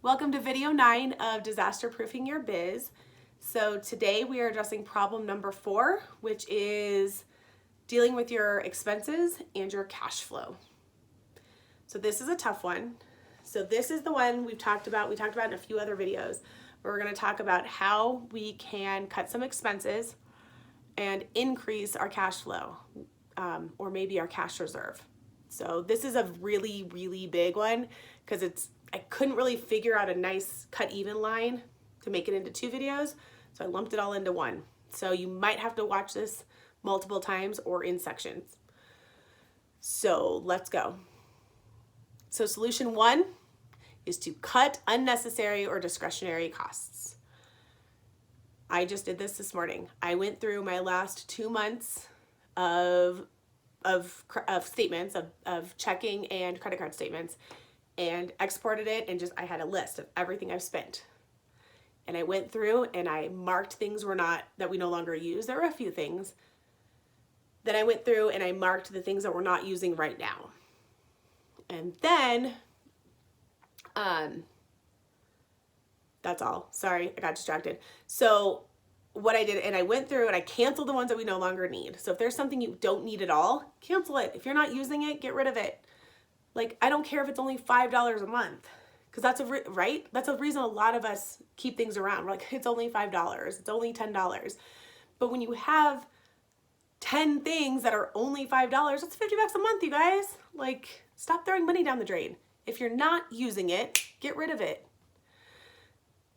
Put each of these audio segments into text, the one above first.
Welcome to video 9 of Disaster Proofing Your Biz. So today we are addressing problem number 4, which is dealing with your expenses and your cash flow. So this is a tough one. So this is the one we've talked about. We talked about in a few other videos where we're going to talk about how we can cut some expenses and increase our cash flow, or maybe our cash reserve. So this is a really, really big one because I couldn't really figure out a nice cut even line to make it into 2 videos. So I lumped it all into one. So you might have to watch this multiple times or in sections. So let's go. So solution 1 is to cut unnecessary or discretionary costs. I just did this morning. I went through my last 2 months of statements of checking and credit card statements and exported it, and I had a list of everything I've spent. And I went through and I marked things that we no longer use. There were a few things. Then I went through and I marked the things that we're not using right now. And then that's all. Sorry, I got distracted. So what I did, and I went through and I canceled the ones that we no longer need. So if there's something you don't need at all, cancel it. If you're not using it, get rid of it. Like, I don't care if it's only $5 a month, because that's right? That's a reason a lot of us keep things around. We're like, it's only $5, it's only $10. But when you have 10 things that are only $5, that's $50 a month, you guys. Like, stop throwing money down the drain. If you're not using it, get rid of it.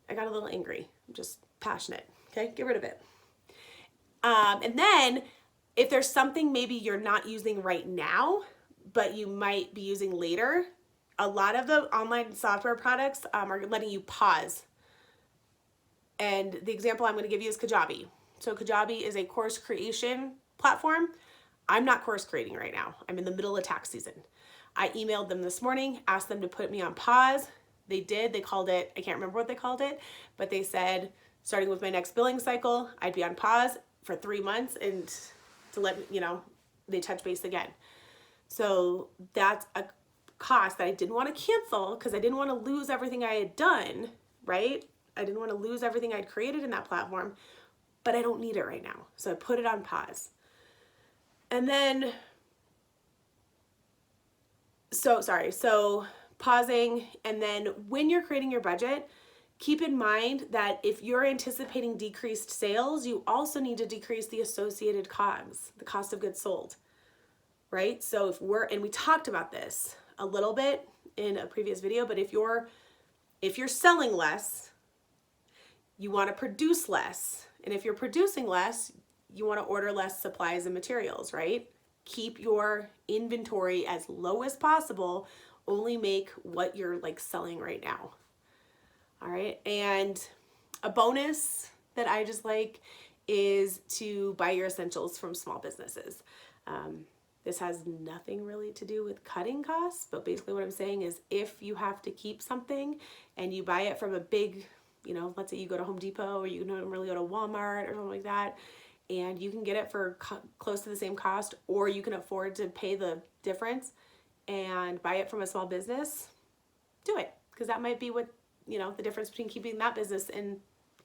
I got a little angry. I'm just passionate. Okay, get rid of it. And then if there's something maybe you're not using right now, but you might be using later, a lot of the online software products are letting you pause. And the example I'm going to give you is Kajabi. So Kajabi is a course creation platform. I'm not course creating right now. I'm in the middle of tax season. I emailed them this morning, asked them to put me on pause. They did. They called it, I can't remember what they called it, but they said, starting with my next billing cycle, I'd be on pause for 3 months and to let they touch base again. So that's a cost that I didn't want to cancel because I didn't want to lose everything I had done, right? I didn't want to lose everything I'd created in that platform, but I don't need it right now. So I put it on pause. And then, so pausing, and then when you're creating your budget, keep in mind that if you're anticipating decreased sales, you also need to decrease the associated COGS, the cost of goods sold, right? So and we talked about this a little bit in a previous video, but if you're selling less, you want to produce less. And if you're producing less, you want to order less supplies and materials, right? Keep your inventory as low as possible. Only make what you're selling right now. All right, and a bonus that I just like is to buy your essentials from small businesses. This has nothing really to do with cutting costs, but basically what I'm saying is if you have to keep something and you buy it from a big, let's say you go to Home Depot or you don't really go to Walmart or something like that, and you can get it for close to the same cost, or you can afford to pay the difference and buy it from a small business, do it, because that might be what the difference between keeping that business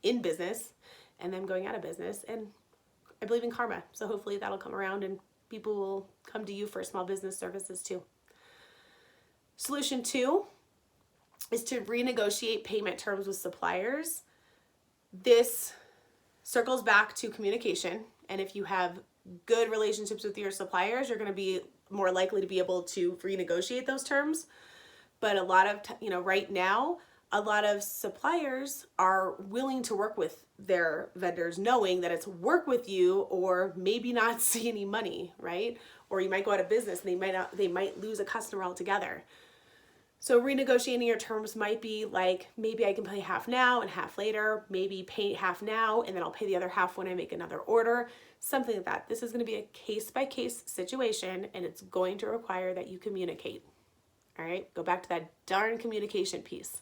in business and them going out of business. And I believe in karma, so hopefully that'll come around and people will come to you for small business services too. Solution 2 is to renegotiate payment terms with suppliers. This circles back to communication, and if you have good relationships with your suppliers, you're going to be more likely to be able to renegotiate those terms. But a lot of right now, a lot of suppliers are willing to work with their vendors knowing that it's work with you or maybe not see any money, right? Or you might go out of business and they might lose a customer altogether. So renegotiating your terms might be like, maybe I can pay half now and half later, maybe pay half now and then I'll pay the other half when I make another order, something like that. This is going to be a case-by-case situation, and it's going to require that you communicate. All right, go back to that darn communication piece.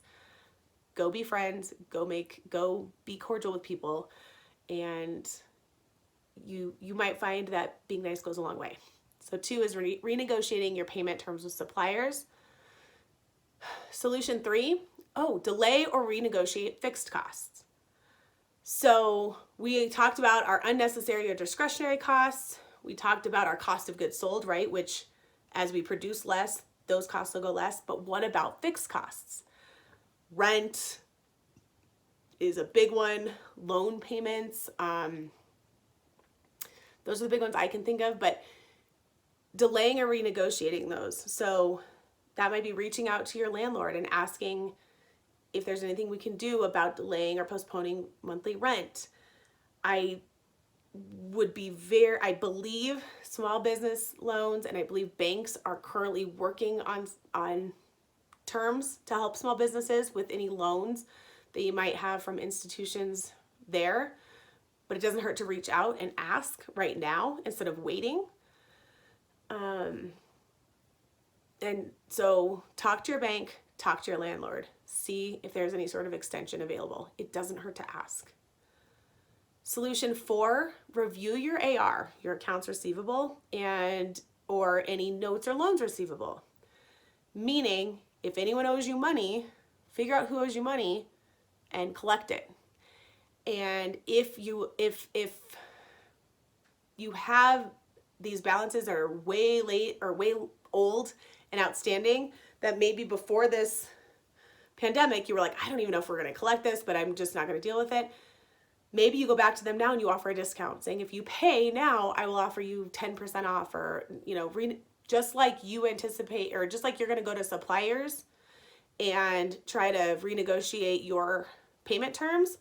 Go be friends, go be cordial with people, and you might find that being nice goes a long way. So 2 is renegotiating your payment terms with suppliers. Solution 3 delay or renegotiate fixed costs. So we talked about our unnecessary or discretionary costs. We talked about our cost of goods sold, right? Which as we produce less, those costs will go less. But what about fixed costs? Rent is a big one. Loan payments. Those are the big ones I can think of, but delaying or renegotiating those. So that might be reaching out to your landlord and asking if there's anything we can do about delaying or postponing monthly rent. I believe small business loans and I believe banks are currently working on terms to help small businesses with any loans that you might have from institutions there. But it doesn't hurt to reach out and ask right now instead of waiting. And so talk to your bank, talk to your landlord, see if there's any sort of extension available. It doesn't hurt to ask. Solution 4, review your AR, your accounts receivable, or any notes or loans receivable. Meaning, if anyone owes you money, figure out who owes you money and collect it. And if you have these balances that are way late or way old and outstanding, that maybe before this pandemic you were like, I don't even know if we're going to collect this, but I'm just not going to deal with it. Maybe you go back to them now and you offer a discount saying, if you pay now, I will offer you 10% off, or, just like you anticipate, or just like you're going to go to suppliers and try to renegotiate your payment terms,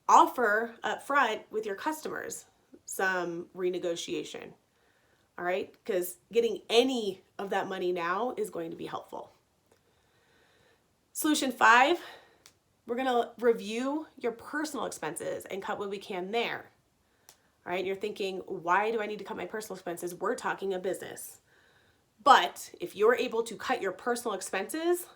offer up front with your customers some renegotiation. All right, because getting any of that money now is going to be helpful. Solution 5, we're going to review your personal expenses and cut what we can there. All right, you're thinking, why do I need to cut my personal expenses? We're talking a business. But if you're able to cut your personal expenses,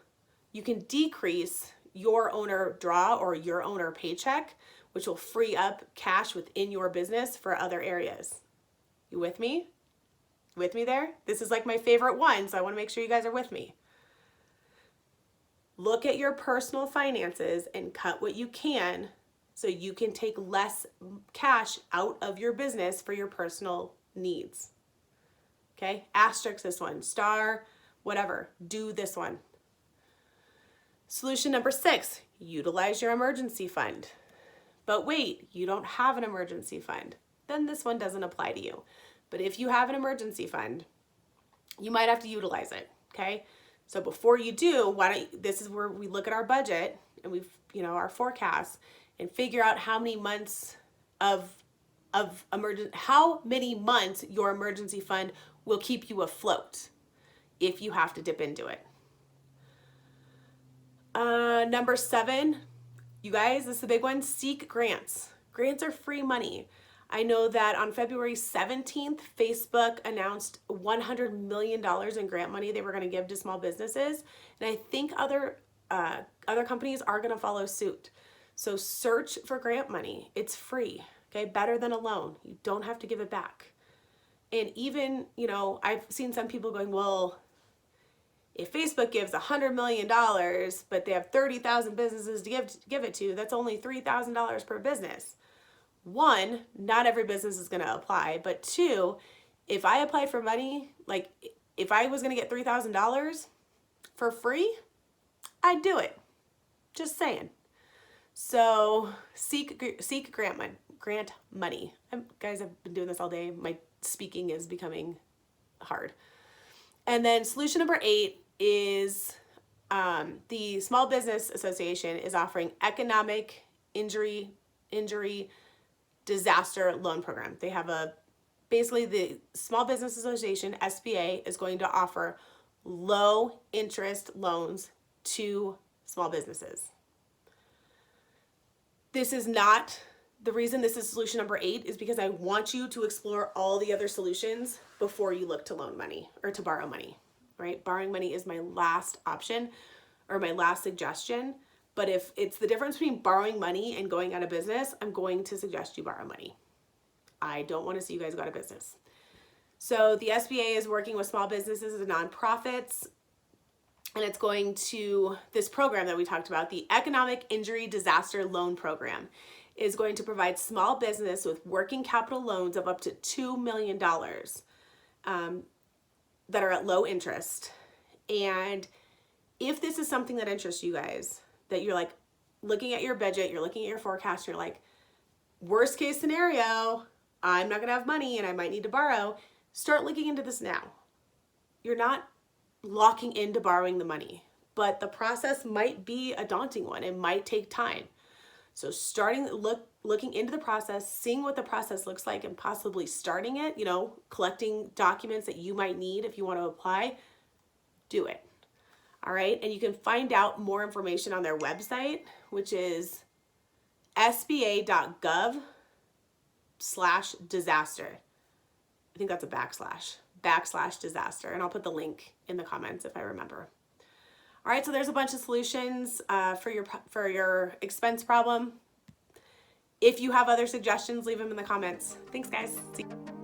you can decrease your owner draw or your owner paycheck, which will free up cash within your business for other areas. You with me? With me there? This is like my favorite one, so I want to make sure you guys are with me. Look at your personal finances and cut what you can so you can take less cash out of your business for your personal needs. Okay? Asterisk this one, star, whatever. Do this one. Solution number 6, utilize your emergency fund. But wait, you don't have an emergency fund. Then this one doesn't apply to you. But if you have an emergency fund, you might have to utilize it, okay? So before you do, this is where we look at our budget and our forecast and figure out how many months how many months your emergency fund will keep you afloat if you have to dip into it. Number 7, you guys, this is a big one, seek grants. Grants are free money. I know that on February 17th, Facebook announced $100 million in grant money they were going to give to small businesses. And I think other companies are going to follow suit. So search for grant money. It's free, okay? Better than a loan. You don't have to give it back. And even, I've seen some people going, well, if Facebook gives $100 million, but they have 30,000 businesses to give it to, that's only $3,000 per business. 1, not every business is going to apply, but 2, if I applied for money, like if I was going to get $3,000 for free, I'd do it. Just saying. So seek grant money. Guys, I've been doing this all day. My speaking is becoming hard. And then solution number 8 is the Small Business Association is offering economic injury disaster loan program. They have basically the Small Business Association, SBA, is going to offer low interest loans to small businesses. This is not, the reason this is solution number 8 is because I want you to explore all the other solutions before you look to loan money or to borrow money, right? Borrowing money is my last option or my last suggestion. But if it's the difference between borrowing money and going out of business, I'm going to suggest you borrow money. I don't want to see you guys go out of business. So the SBA is working with small businesses and nonprofits and it's going to this program that we talked about, the Economic Injury Disaster Loan Program, is going to provide small business with working capital loans of up to $2 million that are at low interest. And if this is something that interests you guys, that you're like looking at your budget, you're looking at your forecast, you're like, worst case scenario, I'm not gonna have money and I might need to borrow, start looking into this now. You're not locking into borrowing the money, but the process might be a daunting one. It might take time. So looking into the process, seeing what the process looks like, and possibly starting it, collecting documents that you might need if you want to apply, do it. All right. And you can find out more information on their website, which is SBA.gov/disaster. I think that's a /disaster. And I'll put the link in the comments if I remember. All right, so there's a bunch of solutions for your expense problem. If you have other suggestions, leave them in the comments. Thanks, guys. See you.